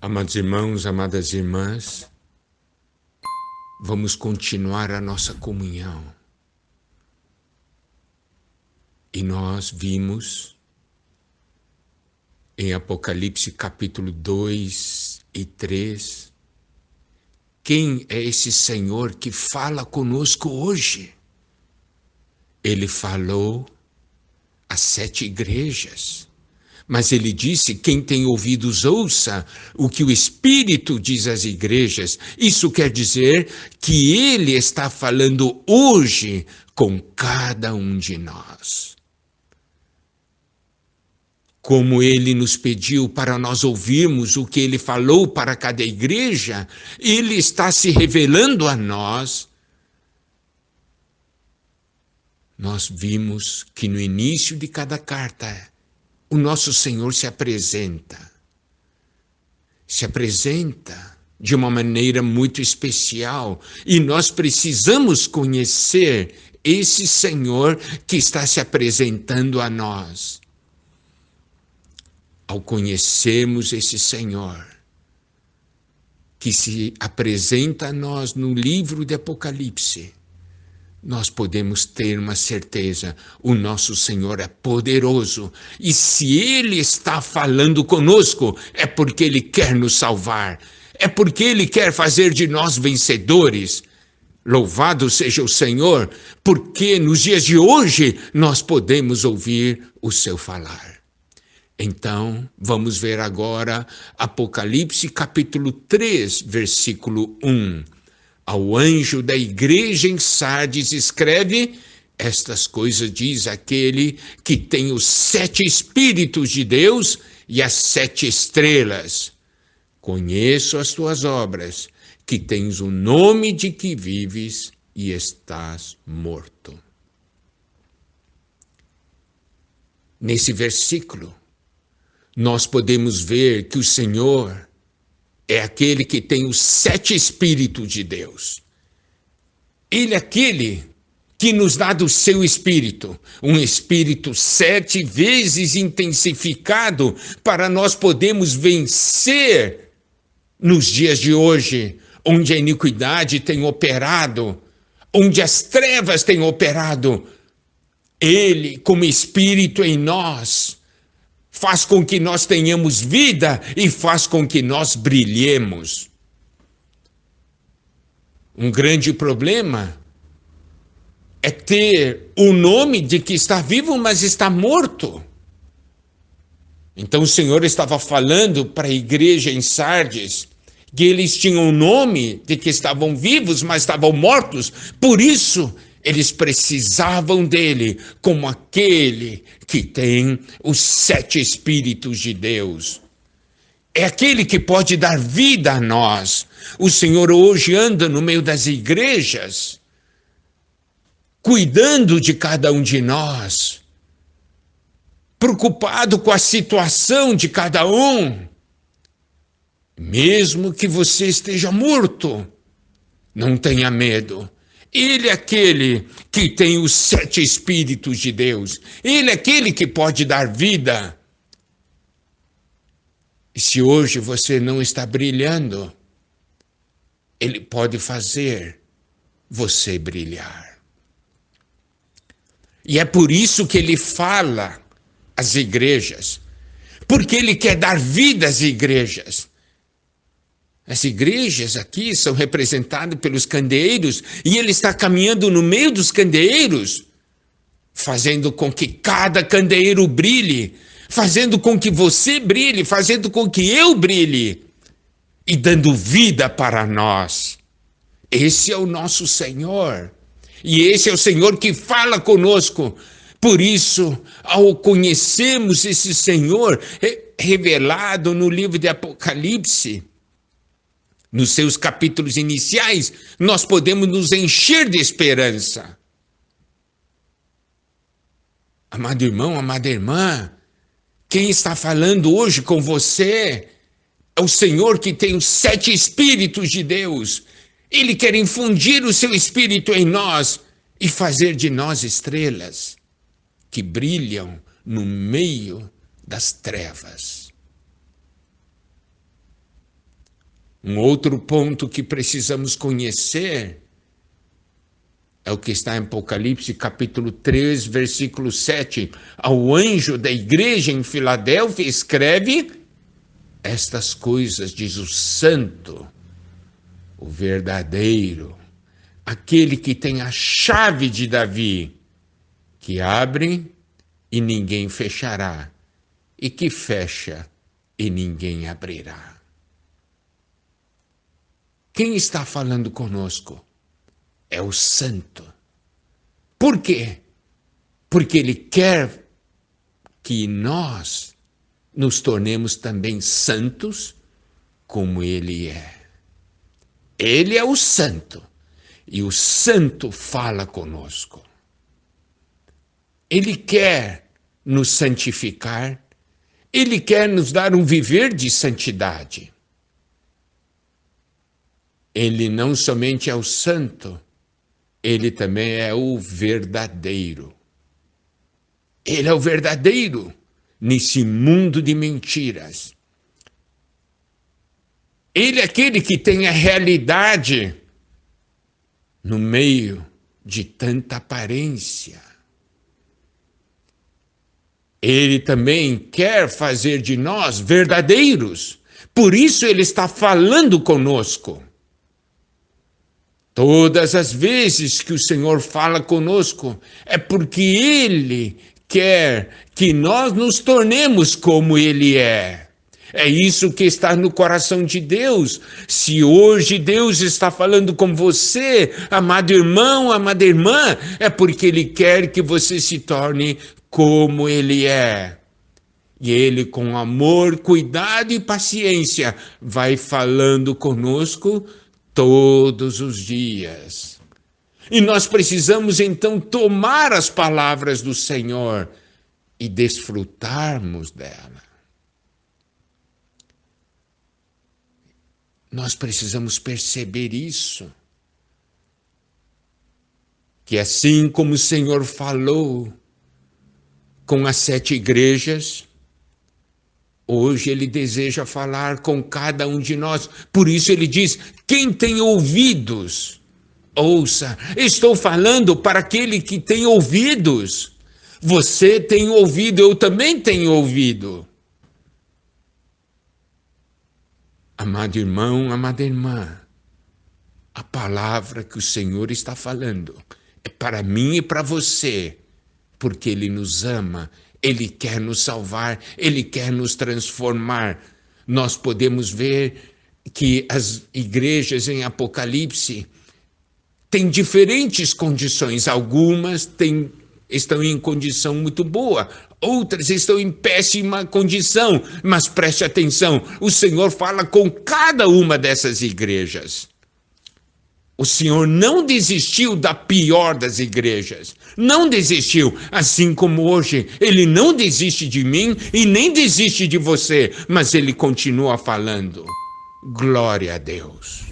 Amados irmãos, amadas irmãs, vamos continuar a nossa comunhão. E nós vimos em Apocalipse capítulo 2 e 3, quem é esse Senhor que fala conosco hoje? Ele falou às 7 igrejas. Mas ele disse, quem tem ouvidos ouça o que o Espírito diz às igrejas. Isso quer dizer que ele está falando hoje com cada um de nós. Como ele nos pediu para nós ouvirmos o que ele falou para cada igreja, ele está se revelando a nós. Nós vimos que no início de cada carta, o nosso Senhor se apresenta de uma maneira muito especial e nós precisamos conhecer esse Senhor que está se apresentando a nós. Ao conhecermos esse Senhor que se apresenta a nós no livro de Apocalipse, nós podemos ter uma certeza, o nosso Senhor é poderoso, e se Ele está falando conosco, é porque Ele quer nos salvar, é porque Ele quer fazer de nós vencedores. Louvado seja o Senhor, porque nos dias de hoje nós podemos ouvir o seu falar. Então, vamos ver agora Apocalipse capítulo 3, versículo 1. Ao anjo da igreja em Sardes escreve, estas coisas diz aquele que tem os 7 Espíritos de Deus e as 7 estrelas. Conheço as tuas obras, que tens o nome de que vives e estás morto. Nesse versículo, nós podemos ver que o Senhor é aquele que tem os 7 Espíritos de Deus. Ele é aquele que nos dá do seu Espírito, um Espírito 7 vezes intensificado para nós podermos vencer nos dias de hoje, onde a iniquidade tem operado, onde as trevas têm operado. Ele, como Espírito em nós, faz com que nós tenhamos vida e faz com que nós brilhemos. Um grande problema é ter o nome de que está vivo, mas está morto. Então o Senhor estava falando para a igreja em Sardes que eles tinham o nome de que estavam vivos, mas estavam mortos. Por isso, eles precisavam dele como aquele que tem os 7 Espíritos de Deus. É aquele que pode dar vida a nós. O Senhor hoje anda no meio das igrejas, cuidando de cada um de nós, preocupado com a situação de cada um. Mesmo que você esteja morto, não tenha medo. Ele é aquele que tem os 7 Espíritos de Deus. Ele é aquele que pode dar vida. E se hoje você não está brilhando, Ele pode fazer você brilhar. E é por isso que Ele fala às igrejas. Porque Ele quer dar vida às igrejas. As igrejas aqui são representadas pelos candeeiros e ele está caminhando no meio dos candeeiros, fazendo com que cada candeeiro brilhe, fazendo com que você brilhe, fazendo com que eu brilhe e dando vida para nós. Esse é o nosso Senhor e esse é o Senhor que fala conosco. Por isso, ao conhecermos esse Senhor revelado no livro de Apocalipse, nos seus capítulos iniciais, nós podemos nos encher de esperança. Amado irmão, amada irmã, quem está falando hoje com você é o Senhor que tem os 7 Espíritos de Deus. Ele quer infundir o seu Espírito em nós e fazer de nós estrelas que brilham no meio das trevas. Um outro ponto que precisamos conhecer é o que está em Apocalipse, capítulo 3, versículo 7. Ao anjo da igreja em Filadélfia escreve: estas coisas diz o santo, o verdadeiro, aquele que tem a chave de Davi, que abre e ninguém fechará, e que fecha e ninguém abrirá. Quem está falando conosco? É o santo. Por quê? Porque ele quer que nós nos tornemos também santos como ele é. Ele é o santo e o santo fala conosco. Ele quer nos santificar, ele quer nos dar um viver de santidade. Ele não somente é o santo, ele também é o verdadeiro. Ele é o verdadeiro nesse mundo de mentiras. Ele é aquele que tem a realidade no meio de tanta aparência. Ele também quer fazer de nós verdadeiros. Por isso ele está falando conosco. Todas as vezes que o Senhor fala conosco, é porque Ele quer que nós nos tornemos como Ele é. É isso que está no coração de Deus. Se hoje Deus está falando com você, amado irmão, amada irmã, é porque Ele quer que você se torne como Ele é. E Ele, com amor, cuidado e paciência, vai falando conosco todos os dias. E nós precisamos então tomar as palavras do Senhor e desfrutarmos dela. Nós precisamos perceber isso. Que assim como o Senhor falou com as 7 igrejas, hoje Ele deseja falar com cada um de nós. Por isso Ele diz: quem tem ouvidos, ouça. Estou falando para aquele que tem ouvidos. Você tem ouvido, eu também tenho ouvido. Amado irmão, amada irmã, a palavra que o Senhor está falando é para mim e para você, porque Ele nos ama, Ele quer nos salvar, Ele quer nos transformar. Nós podemos ver que as igrejas em Apocalipse têm diferentes condições. Algumas estão em condição muito boa, outras estão em péssima condição. Mas preste atenção, o Senhor fala com cada uma dessas igrejas. O Senhor não desistiu da pior das igrejas. Não desistiu. Assim como hoje, Ele não desiste de mim e nem desiste de você. Mas Ele continua falando. Glória a Deus.